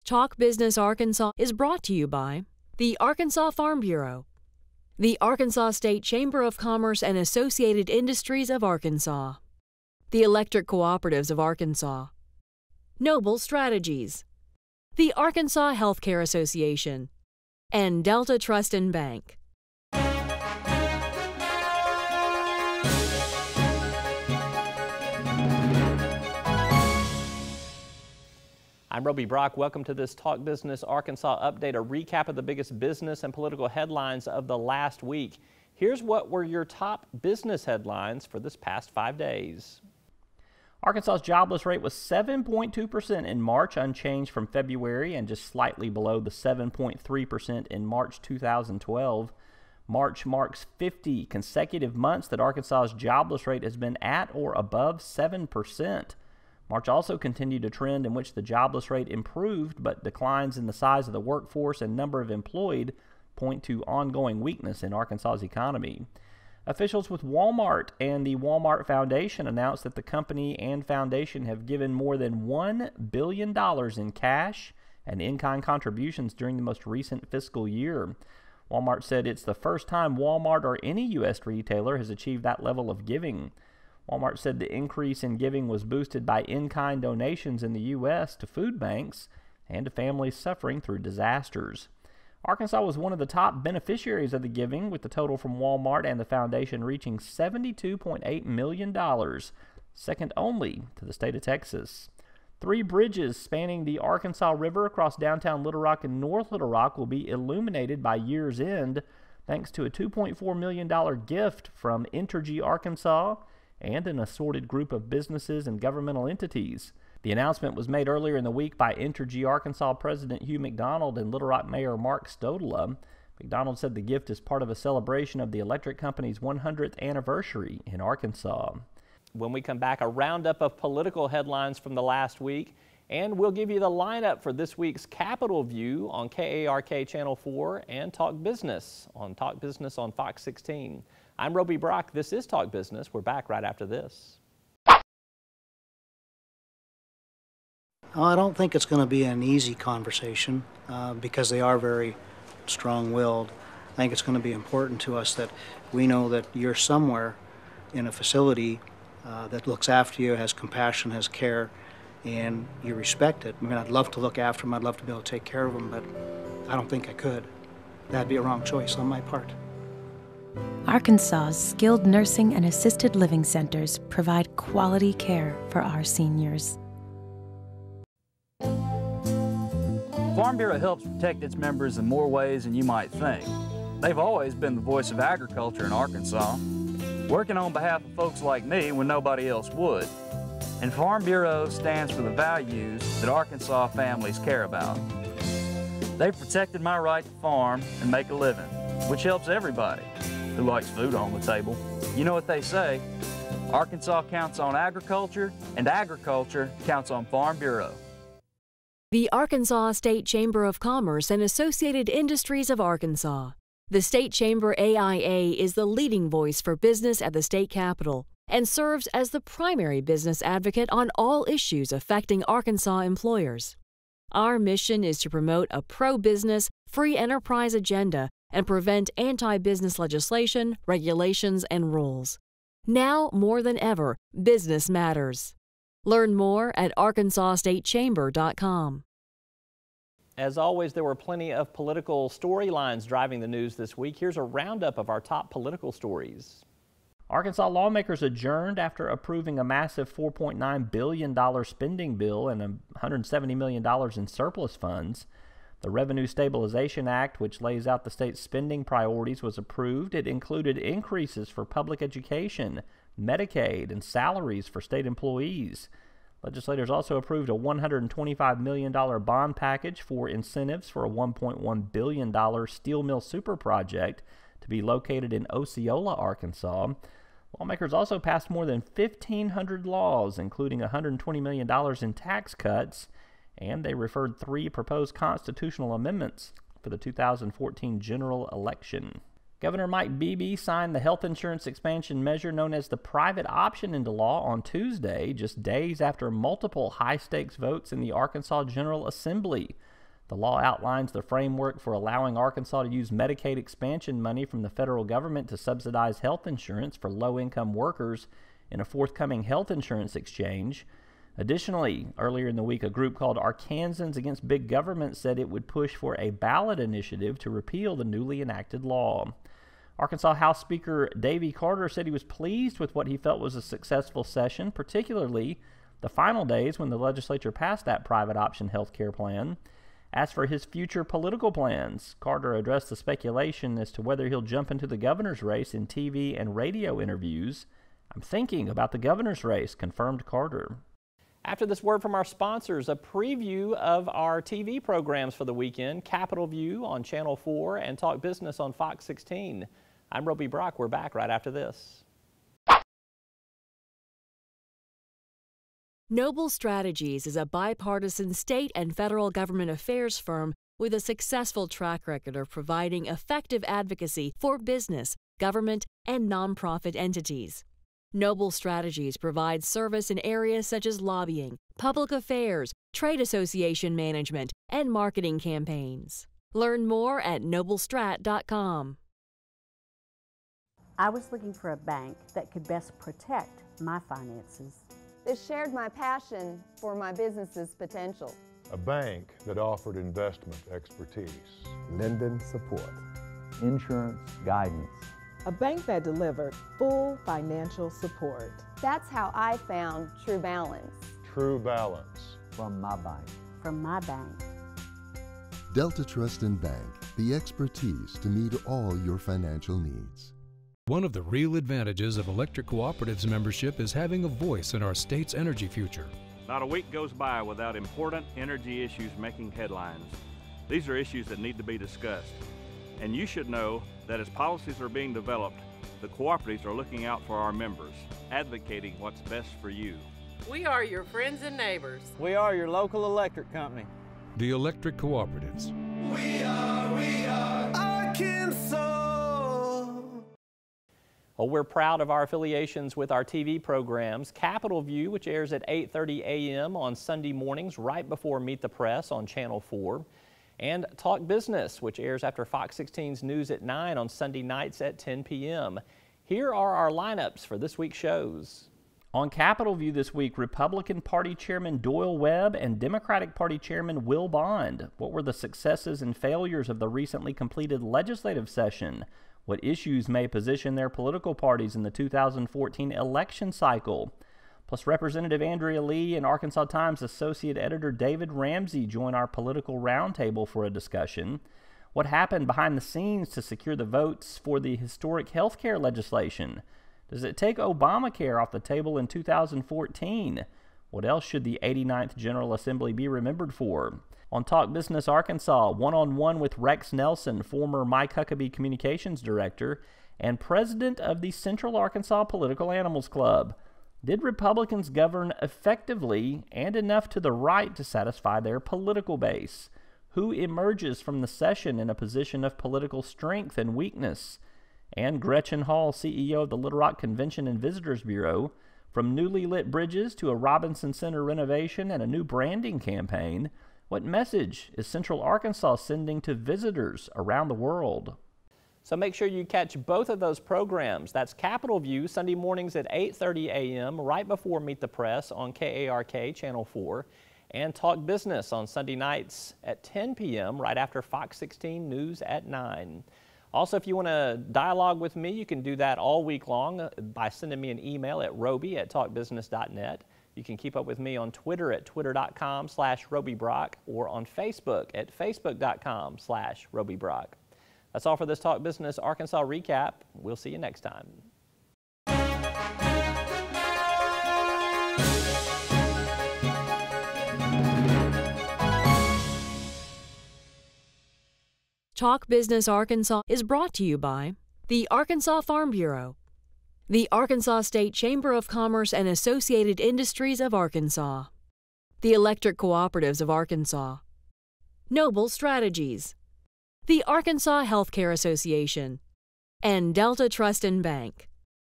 Talk Business Arkansas is brought to you by the Arkansas Farm Bureau, the Arkansas State Chamber of Commerce and Associated Industries of Arkansas, the Electric Cooperatives of Arkansas, Noble Strategies, the Arkansas Healthcare Association, and Delta Trust and Bank. I'm Roby Brock. Welcome to this Talk Business Arkansas update, a recap of the biggest business and political headlines of the last week. Here's what were your top business headlines for this past 5 days. Arkansas's jobless rate was 7.2% in March, unchanged from February and just slightly below the 7.3% in March 2012. March marks 50 consecutive months that Arkansas's jobless rate has been at or above 7%. March also continued a trend in which the jobless rate improved, but declines in the size of the workforce and number of employed point to ongoing weakness in Arkansas's economy. Officials with Walmart and the Walmart Foundation announced that the company and foundation have given more than $1 billion in cash and in-kind contributions during the most recent fiscal year. Walmart said it's the first time Walmart or any U.S. retailer has achieved that level of giving. Walmart said the increase in giving was boosted by in-kind donations in the U.S. to food banks and to families suffering through disasters. Arkansas was one of the top beneficiaries of the giving, with the total from Walmart and the foundation reaching $72.8 million, second only to the state of Texas. 3 bridges spanning the Arkansas River across downtown Little Rock and North Little Rock will be illuminated by year's end, thanks to a $2.4 million gift from ENTERGY Arkansas and an assorted group of businesses and governmental entities. The announcement was made earlier in the week by ENTERGY Arkansas President Hugh McDonald and Little Rock Mayor Mark Stodola. McDonald said the gift is part of a celebration of the electric company's 100th anniversary in Arkansas. When we come back, a roundup of political headlines from the last week, and we'll give you the lineup for this week's Capitol View on KARK Channel 4 and Talk Business on Fox 16. I'm Roby Brock. This is Talk Business. We're back right after this. I don't think it's going to be an easy conversation because they are very strong-willed. I think it's going to be important to us that we know that you're somewhere in a facility that looks after you, has compassion, has care, and you respect it. I mean, I'd love to look after them. I'd love to be able to take care of them, but I don't think I could. That'd be a wrong choice on my part. Arkansas's skilled nursing and assisted living centers provide quality care for our seniors. Farm Bureau helps protect its members in more ways than you might think. They've always been the voice of agriculture in Arkansas, working on behalf of folks like me when nobody else would. And Farm Bureau stands for the values that Arkansas families care about. They've protected my right to farm and make a living, which helps everybody who likes food on the table. You know what they say, Arkansas counts on agriculture, and agriculture counts on Farm Bureau. The Arkansas State Chamber of Commerce and Associated Industries of Arkansas. The State Chamber AIA is the leading voice for business at the state capitol and serves as the primary business advocate on all issues affecting Arkansas employers. Our mission is to promote a pro-business, free enterprise agenda and prevent anti-business legislation, regulations, and rules. Now more than ever, business matters. Learn more at arkansasstatechamber.com. As always, there were plenty of political storylines driving the news this week. Here's a roundup of our top political stories. Arkansas lawmakers adjourned after approving a massive $4.9 billion spending bill and $170 million in surplus funds. The Revenue Stabilization Act, which lays out the state's spending priorities, was approved. It included increases for public education, Medicaid, and salaries for state employees. Legislators also approved a $125 million bond package for incentives for a $1.1 billion steel mill super project to be located in Osceola, Arkansas. Lawmakers also passed more than 1,500 laws, including $120 million in tax cuts, and they referred 3 proposed constitutional amendments for the 2014 general election. Governor Mike Beebe signed the health insurance expansion measure known as the private option into law on Tuesday, just days after multiple high-stakes votes in the Arkansas General Assembly. The law outlines the framework for allowing Arkansas to use Medicaid expansion money from the federal government to subsidize health insurance for low-income workers in a forthcoming health insurance exchange. Additionally, earlier in the week, a group called Arkansans Against Big Government said it would push for a ballot initiative to repeal the newly enacted law. Arkansas House Speaker Davy Carter said he was pleased with what he felt was a successful session, particularly the final days when the legislature passed that private option health care plan. As for his future political plans, Carter addressed the speculation as to whether he'll jump into the governor's race in TV and radio interviews. "I'm thinking about the governor's race," confirmed Carter. After this word from our sponsors, a preview of our TV programs for the weekend, Capitol View on Channel 4 and Talk Business on Fox 16. I'm Roby Brock. We're back right after this. Noble Strategies is a bipartisan state and federal government affairs firm with a successful track record of providing effective advocacy for business, government, and nonprofit entities. Noble Strategies provides service in areas such as lobbying, public affairs, trade association management, and marketing campaigns. Learn more at noblestrat.com. I was looking for a bank that could best protect my finances. It shared my passion for my business's potential. A bank that offered investment expertise, lending support, insurance guidance. A bank that delivered full financial support. That's how I found True Balance. True Balance. From my bank. From my bank. Delta Trust and Bank, the expertise to meet all your financial needs. One of the real advantages of electric cooperatives membership is having a voice in our state's energy future. Not a week goes by without important energy issues making headlines. These are issues that need to be discussed. And you should know that as policies are being developed, the cooperatives are looking out for our members, advocating what's best for you. We are your friends and neighbors. We are your local electric company. The electric cooperatives. We are Arkansas. Well, we're proud of our affiliations with our TV programs. Capitol View, which airs at 8:30 a.m. on Sunday mornings right before Meet the Press on Channel 4. And Talk Business, which airs after Fox 16's News at 9 on Sunday nights at 10 p.m. Here are our lineups for this week's shows. On Capitol View this week, Republican Party Chairman Doyle Webb and Democratic Party Chairman Will Bond. What were the successes and failures of the recently completed legislative session? What issues may position their political parties in the 2014 election cycle? Plus, Representative Andrea Lee and Arkansas Times Associate Editor David Ramsey join our political roundtable for a discussion. What happened behind the scenes to secure the votes for the historic health care legislation? Does it take Obamacare off the table in 2014? What else should the 89th General Assembly be remembered for? On Talk Business Arkansas, one-on-one with Rex Nelson, former Mike Huckabee Communications Director and President of the Central Arkansas Political Animals Club. Did Republicans govern effectively and enough to the right to satisfy their political base? Who emerges from the session in a position of political strength and weakness? And Gretchen Hall, CEO of the Little Rock Convention and Visitors Bureau, from newly lit bridges to a Robinson Center renovation and a new branding campaign, what message is Central Arkansas sending to visitors around the world? So make sure you catch both of those programs. That's Capitol View, Sunday mornings at 8:30 a.m., right before Meet the Press on KARK Channel 4, and Talk Business on Sunday nights at 10 p.m., right after Fox 16 News at 9. Also, if you want to dialogue with me, you can do that all week long by sending me an email at roby@talkbusiness.net. You can keep up with me on Twitter at twitter.com/RobyBrock or on Facebook at facebook.com/RobyBrock. That's all for this Talk Business Arkansas recap. We'll see you next time. Talk Business Arkansas is brought to you by the Arkansas Farm Bureau, the Arkansas State Chamber of Commerce and Associated Industries of Arkansas, the Electric Cooperatives of Arkansas, Noble Strategies, the Arkansas Healthcare Association, and Delta Trust and Bank.